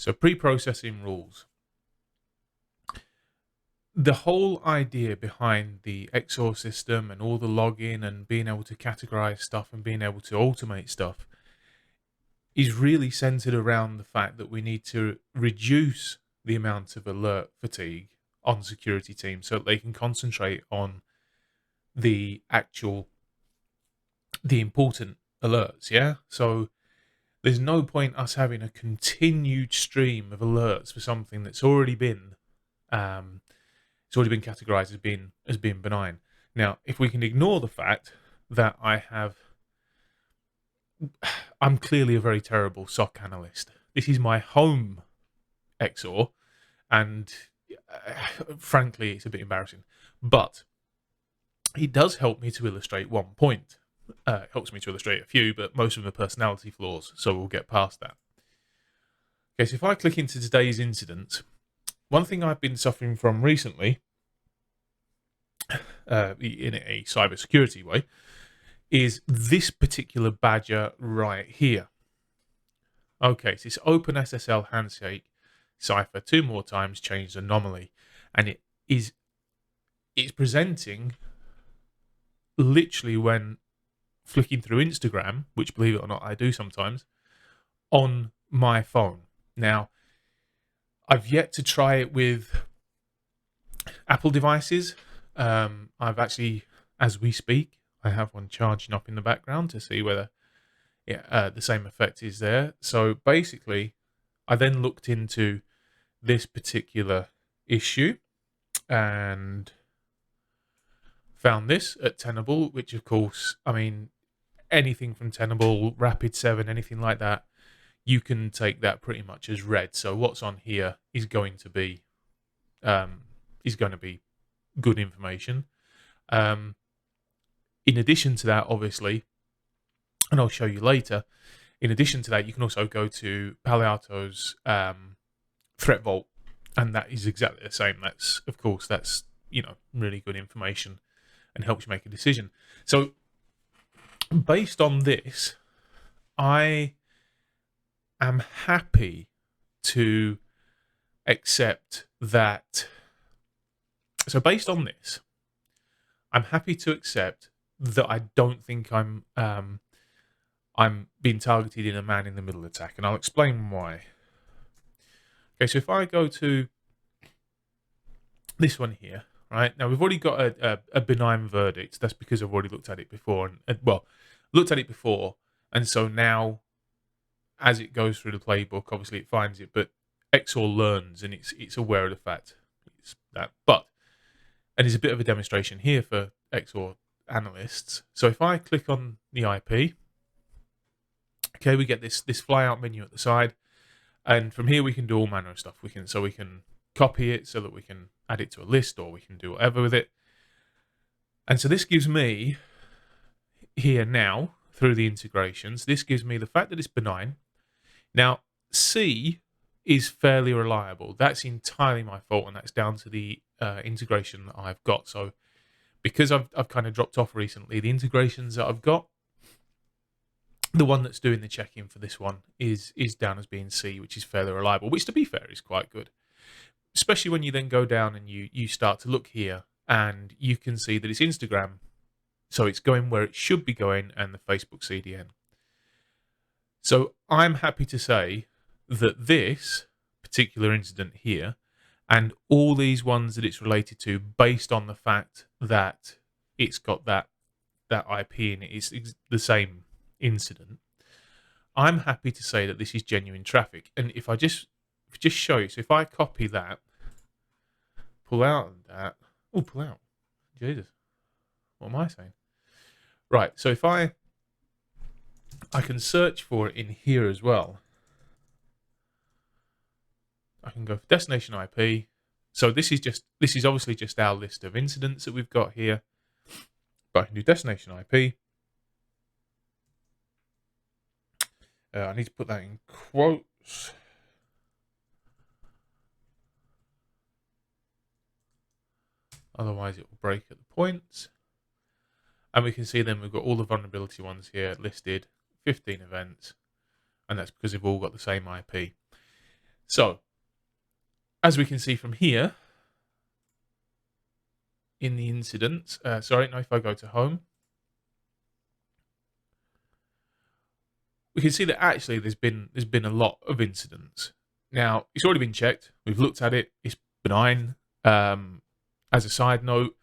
So pre-processing rules. The whole idea behind the XOR system and all the login and being able to categorize stuff and being able to automate stuff is really centered around the fact that we need to reduce the amount of alert fatigue on security teams so that they can concentrate on the important alerts. Yeah. So there's no point us having a continued stream of alerts for something that's already been um, it's already been categorized as being benign. Now, if we can ignore the fact that I'm clearly a very terrible SOC analyst. This is my home XOR, and frankly, it's a bit embarrassing. But it does help me to illustrate one point. It helps me to illustrate a few, but most of them are personality flaws, so we'll get past that. Okay, so if I click into today's incident, one thing I've been suffering from recently, in a cybersecurity way, is this particular badger right here. Okay, so it's OpenSSL handshake cipher 2 more times changed anomaly, and it's presenting literally when flicking through Instagram, which believe it or not I do sometimes, on my phone. Now, I've yet to try it with Apple devices. I've actually, as we speak, I have one charging up in the background to see whether the same effect is there. So basically, I then looked into this particular issue and found this at Tenable, which of course, I mean, anything from Tenable, Rapid7, anything like that, you can take that pretty much as read. So what's on here is going to be good information. In addition to that, obviously, and I'll show you later, in addition to that, you can also go to Palo Alto's threat vault, and that is exactly the same. That's really good information and helps you make a decision. So based on this, I am happy to accept that. So based on this, I'm happy to accept that I don't think I'm being targeted in a man-in-the-middle attack, and I'll explain why. Okay, so if I go to this one here, right, now we've already got a benign verdict. That's because I've already looked at it before, and so now, as it goes through the playbook, obviously it finds it, but XOR learns and it's aware of the fact it's that. And there's a bit of a demonstration here for XOR analysts. So if I click on the IP, okay, we get this flyout menu at the side, and from here we can do all manner of stuff. We can copy it so that we can add it to a list, or we can do whatever with it. And so this gives me here now, through the integrations, this gives me the fact that it's benign. Now, C is fairly reliable. That's entirely my fault, and that's down to the integration that I've got. So because I've kind of dropped off recently, the integrations that I've got, the one that's doing the check-in for this one is down as being C, which is fairly reliable, which to be fair is quite good. Especially when you then go down and you start to look here and you can see that it's Instagram. So it's going where it should be going, and the Facebook CDN. So I'm happy to say that this particular incident here and all these ones that it's related to, based on the fact that it's got that IP in it, is the same incident, I'm happy to say that this is genuine traffic. And if I just show you, so if I copy that, pull out Jesus, what am I saying? Right, so if I can search for it in here as well. I can go for destination IP. So this is obviously just our list of incidents that we've got here. But I can do destination IP. I need to put that in quotes. Otherwise it will break at the points. And we can see then we've got all the vulnerability ones here listed, 15 events, and that's because they've all got the same IP. So, as we can see from here, in the incident, if I go to home, we can see that actually there's been a lot of incidents. Now, it's already been checked. We've looked at it. It's benign. As a side note,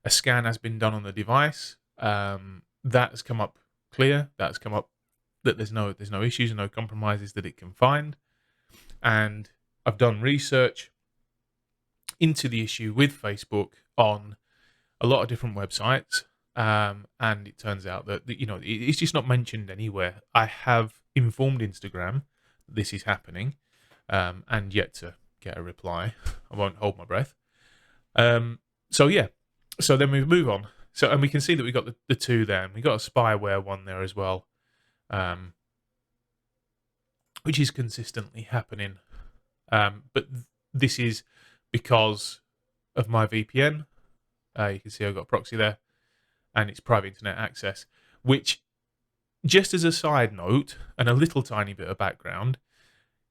a scan has been done on the device. That has come up clear. That has come up that there's no issues and no compromises that it can find. And I've done research into the issue with Facebook on a lot of different websites. And it turns out that it's just not mentioned anywhere. I have informed Instagram this is happening, and yet to get a reply. I won't hold my breath. So then we move on. And we can see that we got the two there, and we got a spyware one there as well, which is consistently happening. But this is because of my VPN. You can see I've got a proxy there, and it's private internet access, which, just as a side note and a little tiny bit of background,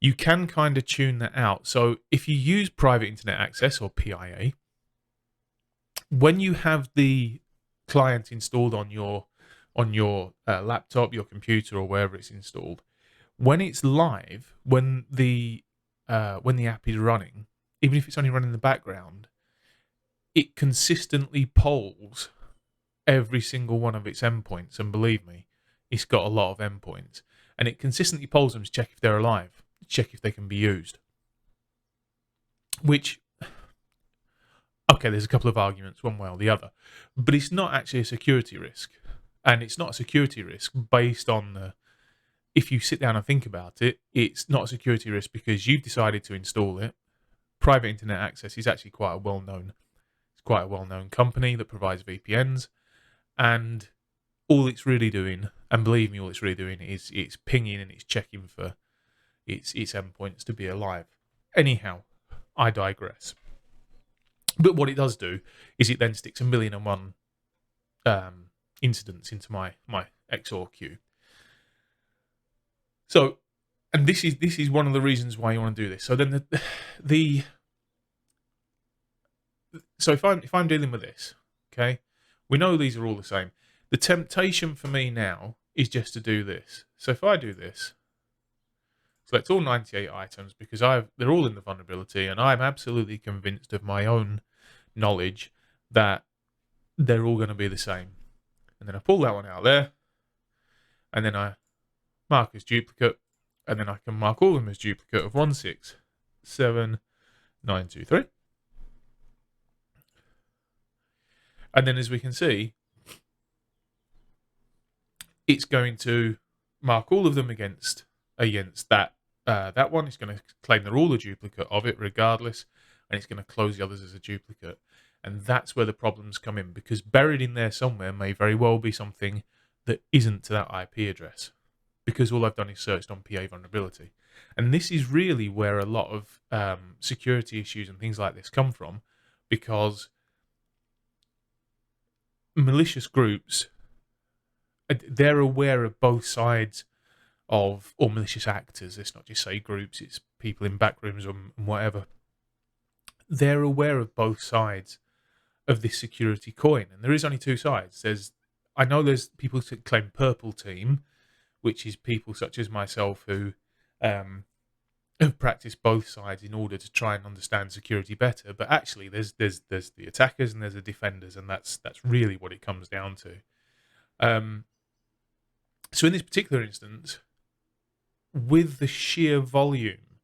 you can kind of tune that out. So if you use private internet access, or PIA, when you have the client installed on your laptop, your computer, or wherever it's installed, when it's live, when the app is running, even if it's only running in the background, it consistently polls every single one of its endpoints. And believe me, it's got a lot of endpoints. And it consistently polls them to check if they're alive, check if they can be used. Which, okay, there's a couple of arguments one way or the other, but it's not actually a security risk. And it's not a security risk based on if you sit down and think about it, it's not a security risk because you've decided to install it. Private internet access is actually quite a well-known company that provides VPNs, and all it's really doing, and believe me, all it's really doing is it's pinging and it's checking for its endpoints to be alive. Anyhow, I digress. But what it does do is it then sticks 1,000,001 incidents into my XOR queue. So, and this is one of the reasons why you want to do this. So then so if I'm dealing with this, okay, we know these are all the same. The temptation for me now is just to do this. So if I do this, select all 98 items because they're all in the vulnerability, and I'm absolutely convinced of my own knowledge that they're all going to be the same. And then I pull that one out there, and then I mark as duplicate, and then I can mark all of them as duplicate of 167,923. And then, as we can see, it's going to mark all of them against that one. It's going to claim they're all a duplicate of it regardless, and it's going to close the others as a duplicate. And that's where the problems come in, because buried in there somewhere may very well be something that isn't to that IP address, because all I've done is searched on PA vulnerability. And this is really where a lot of security issues and things like this come from, because malicious groups, they're aware of both sides of, or malicious actors, let's not just say groups, it's people in back rooms and whatever. They're aware of both sides of this security coin, and there is only two sides. I know there's people who claim purple team, which is people such as myself who have practiced both sides in order to try and understand security better. But actually, there's the attackers and there's the defenders, and that's really what it comes down to. So in this particular instance, with the sheer volume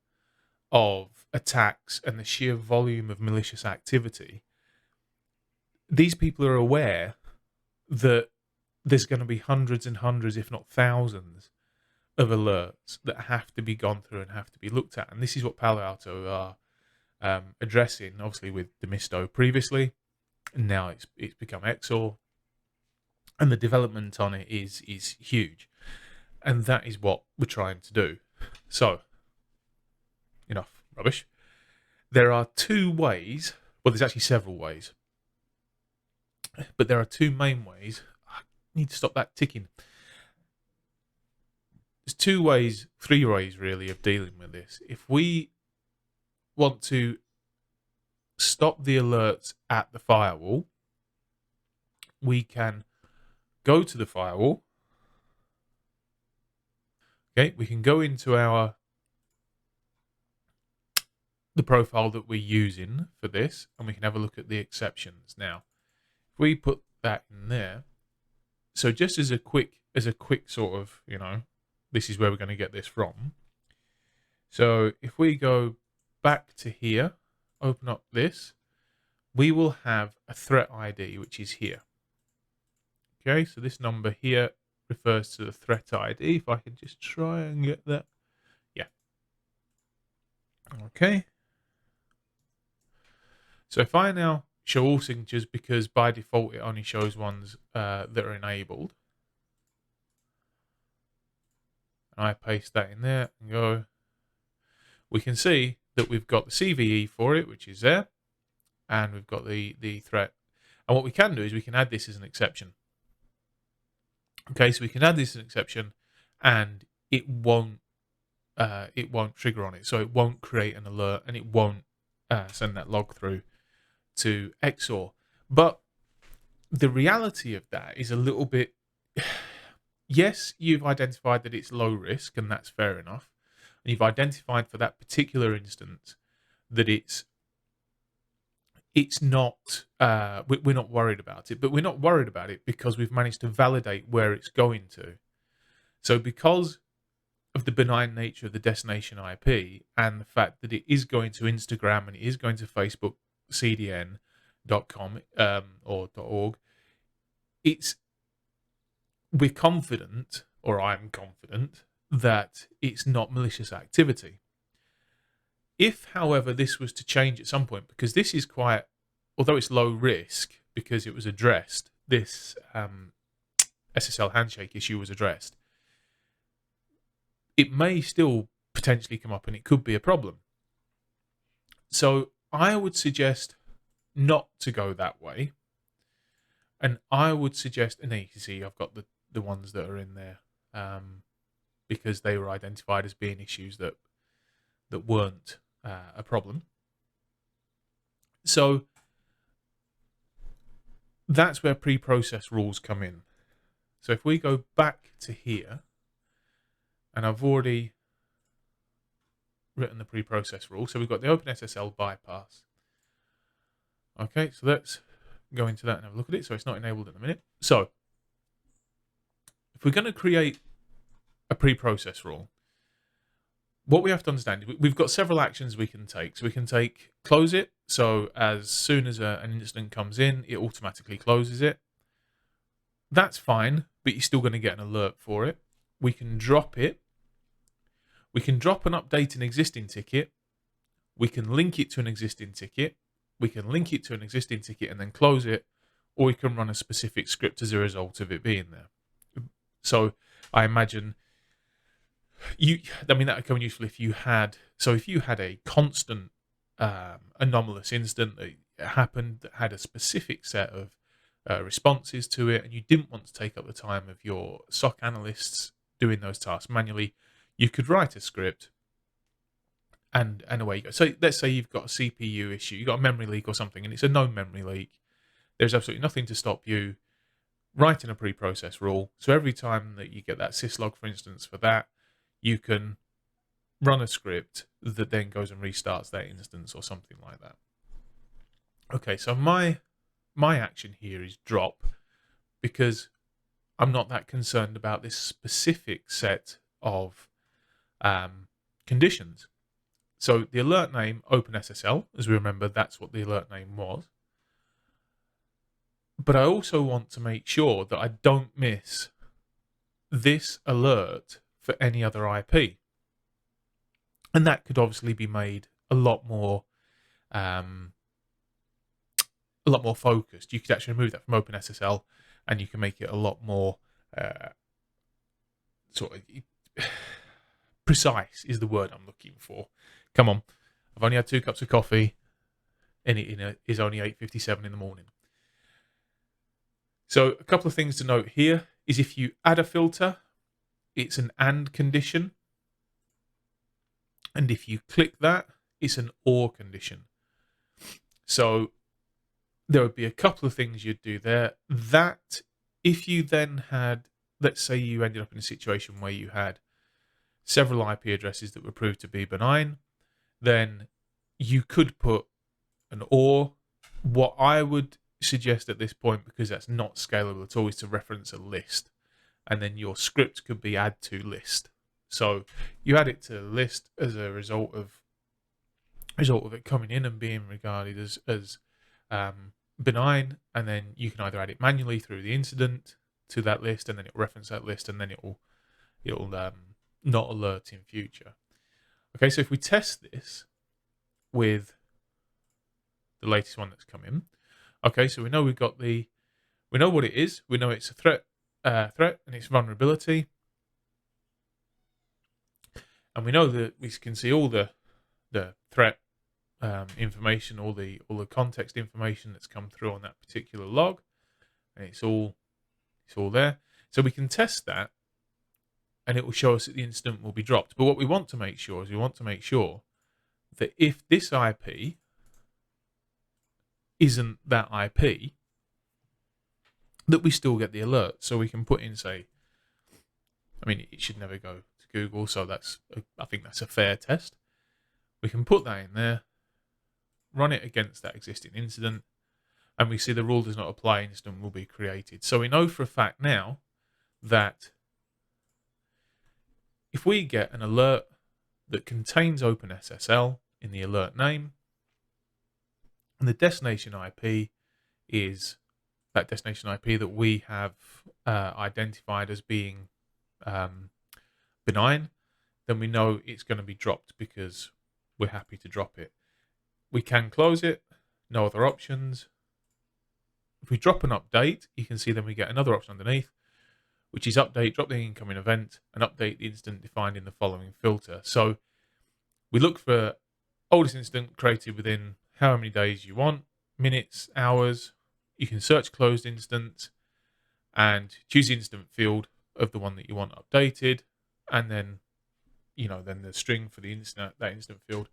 of attacks and the sheer volume of malicious activity, these people are aware that there's going to be hundreds and hundreds, if not thousands, of alerts that have to be gone through and have to be looked at. And this is what Palo Alto are addressing, obviously with Demisto previously, and now it's become XOR, and the development on it is huge. And that is what we're trying to do. So, enough rubbish. There are two ways, well, there's actually several ways, but there are two main ways. I need to stop that ticking. There's three ways really of dealing with this. If we want to stop the alerts at the firewall, we can go to the firewall. Okay, we can go into the profile that we're using for this, and we can have a look at the exceptions. Now, if we put that in there, so just as a quick sort of, this is where we're going to get this from. So if we go back to here, open up this, we will have a threat ID, which is here. Okay, so this number here refers to the threat ID. If I can just try and get that. Yeah. Okay. So if I now show all signatures, because by default it only shows ones that are enabled, and I paste that in there and go, we can see that we've got the CVE for it, which is there, and we've got the threat. And what we can do is we can add this as an exception. Okay, so we can add this as an exception, and it won't trigger on it, so it won't create an alert, and it won't send that log through to XSOAR. But the reality of that is a little bit. Yes, you've identified that it's low risk, and that's fair enough. And you've identified for that particular instance that it's not, we're not worried about it, but we're not worried about it because we've managed to validate where it's going to. So because of the benign nature of the destination IP and the fact that it is going to Instagram and it is going to Facebook CDN.com or .org, we're confident, or I'm confident, that it's not malicious activity. If, however, this was to change at some point, because this is quite, although it's low risk because it was addressed, this SSL handshake issue was addressed, it may still potentially come up and it could be a problem. So I would suggest not to go that way. And I would suggest, and there you can see I've got the ones that are in there because they were identified as being issues that weren't a problem. So that's where pre-process rules come in. So if we go back to here, and I've already written the pre-process rule. So we've got the OpenSSL bypass. Okay, so let's go into that and have a look at it. So it's not enabled at the minute. So if we're going to create a pre-process rule, what we have to understand is we've got several actions we can take. So we can close it. So as soon as an incident comes in, it automatically closes it. That's fine, but you're still going to get an alert for it. We can drop it. We can drop and update an existing ticket. We can link it to an existing ticket. We can link it to an existing ticket and then close it, or we can run a specific script as a result of it being there. So I imagine that would come useful if you had a constant anomalous incident that happened that had a specific set of responses to it, and you didn't want to take up the time of your SOC analysts doing those tasks manually, you could write a script and away you go. So let's say you've got a CPU issue, you've got a memory leak or something, and it's a known memory leak. There's absolutely nothing to stop you writing a pre-process rule. So every time that you get that syslog, for instance, for that, you can run a script that then goes and restarts that instance or something like that. Okay, so my action here is drop, because I'm not that concerned about this specific set of conditions. So the alert name, OpenSSL, as we remember, that's what the alert name was. But I also want to make sure that I don't miss this alert for any other IP. And that could obviously be made a lot more focused. You could actually remove that from OpenSSL, and you can make it a lot more sort of precise is the word I'm looking for. Come on, I've only had 2 cups of coffee, and it is only 8:57 in the morning. So a couple of things to note here is if you add a filter, it's an AND condition. And if you click that, it's an or condition. So there would be a couple of things you'd do there. That if you then had, let's say you ended up in a situation where you had several IP addresses that were proved to be benign, then you could put an or. What I would suggest at this point, because that's not scalable at all, is to reference a list. And then your script could be add to list. So you add it to list as a result of it coming in and being regarded as benign, and then you can either add it manually through the incident to that list, and then it'll reference that list, and then it'll not alert in future. Okay, so if we test this with the latest one that's come in, okay, so we know we know what it is, we know it's a threat and it's vulnerability, and we know that we can see all the threat information, all the context information that's come through on that particular log, and it's all there. So we can test that, and it will show us that the incident will be dropped. But what we want to make sure is that if this IP isn't that IP, that we still get the alert. So we can put in, say, I mean, it should never go to Google, so I think that's a fair test. We can put that in there, run it against that existing incident, and we see the rule does not apply, incident will be created. So we know for a fact now that if we get an alert that contains OpenSSL in the alert name, and the destination IP is that destination IP that we have identified as being benign, then we know it's going to be dropped because we're happy to drop it. We can close it, no other options. If we drop an update, you can see then we get another option underneath, which is update, drop the incoming event, and update the incident defined in the following filter. So we look for oldest incident created within how many days you want, minutes, hours. You can search closed instance and choose the incident field of the one that you want updated, and then then the string for the incident, that incident field,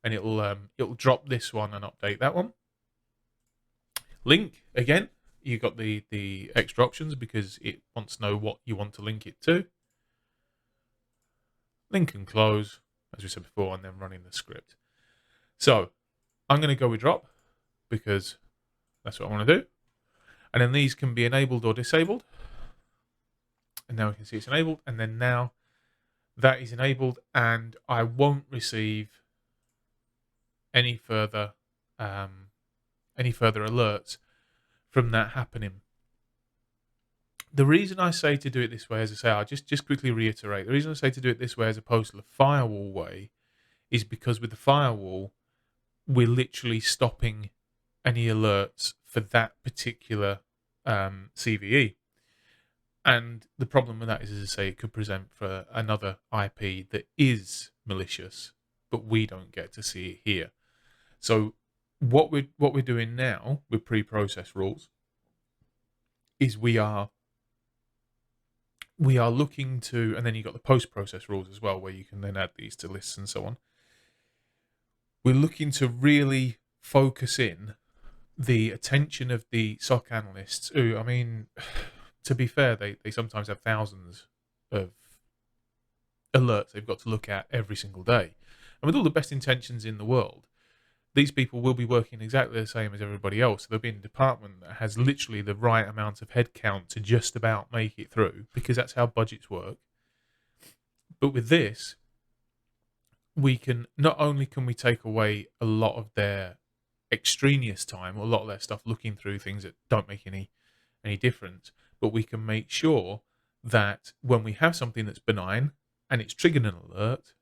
and it'll drop this one and update that one. Link, again, you got the extra options because it wants to know what you want to link it to. Link and close, as we said before, and then running the script. So I'm going to go with drop because that's what I want to do. And then these can be enabled or disabled. And now we can see it's enabled. And then now that is enabled, and I won't receive any further alerts from that happening. The reason I say to do it this way, as I say, I'll just quickly reiterate, the reason I say to do it this way as opposed to the firewall way is because with the firewall, we're literally stopping any alerts for that particular CVE. And the problem with that is, as I say, it could present for another IP that is malicious, but we don't get to see it here. So what we're doing now with pre-process rules is we are looking to, and then you've got the post-process rules as well, where you can then add these to lists and so on. We're looking to really focus in the attention of the SOC analysts, who, I mean, to be fair, they sometimes have thousands of alerts they've got to look at every single day. And with all the best intentions in the world, these people will be working exactly the same as everybody else. So they'll be in a department that has literally the right amount of headcount to just about make it through, because that's how budgets work. But with this, we can not only can we take away a lot of their extraneous time, or a lot of their stuff looking through things that don't make any difference, but we can make sure that when we have something that's benign and it's triggered an alert,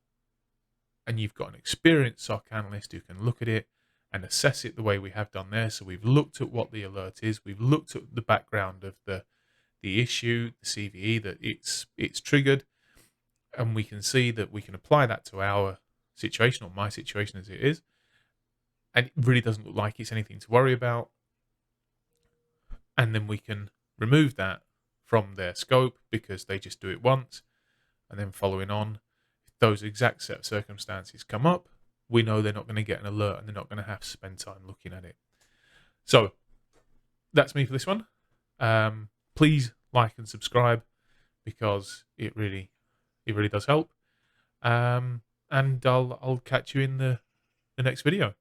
and you've got an experienced SOC analyst who can look at it and assess it the way we have done there. So we've looked at what the alert is, we've looked at the background of the issue, the CVE that it's triggered, and we can see that we can apply that to our situation, or my situation as it is, and it really doesn't look like it's anything to worry about. And then we can remove that from their scope because they just do it once, and then following on, if those exact set of circumstances come up, we know they're not going to get an alert and they're not going to have to spend time looking at it. So that's me for this one. Please like and subscribe because it really does help. And I'll catch you in the next video.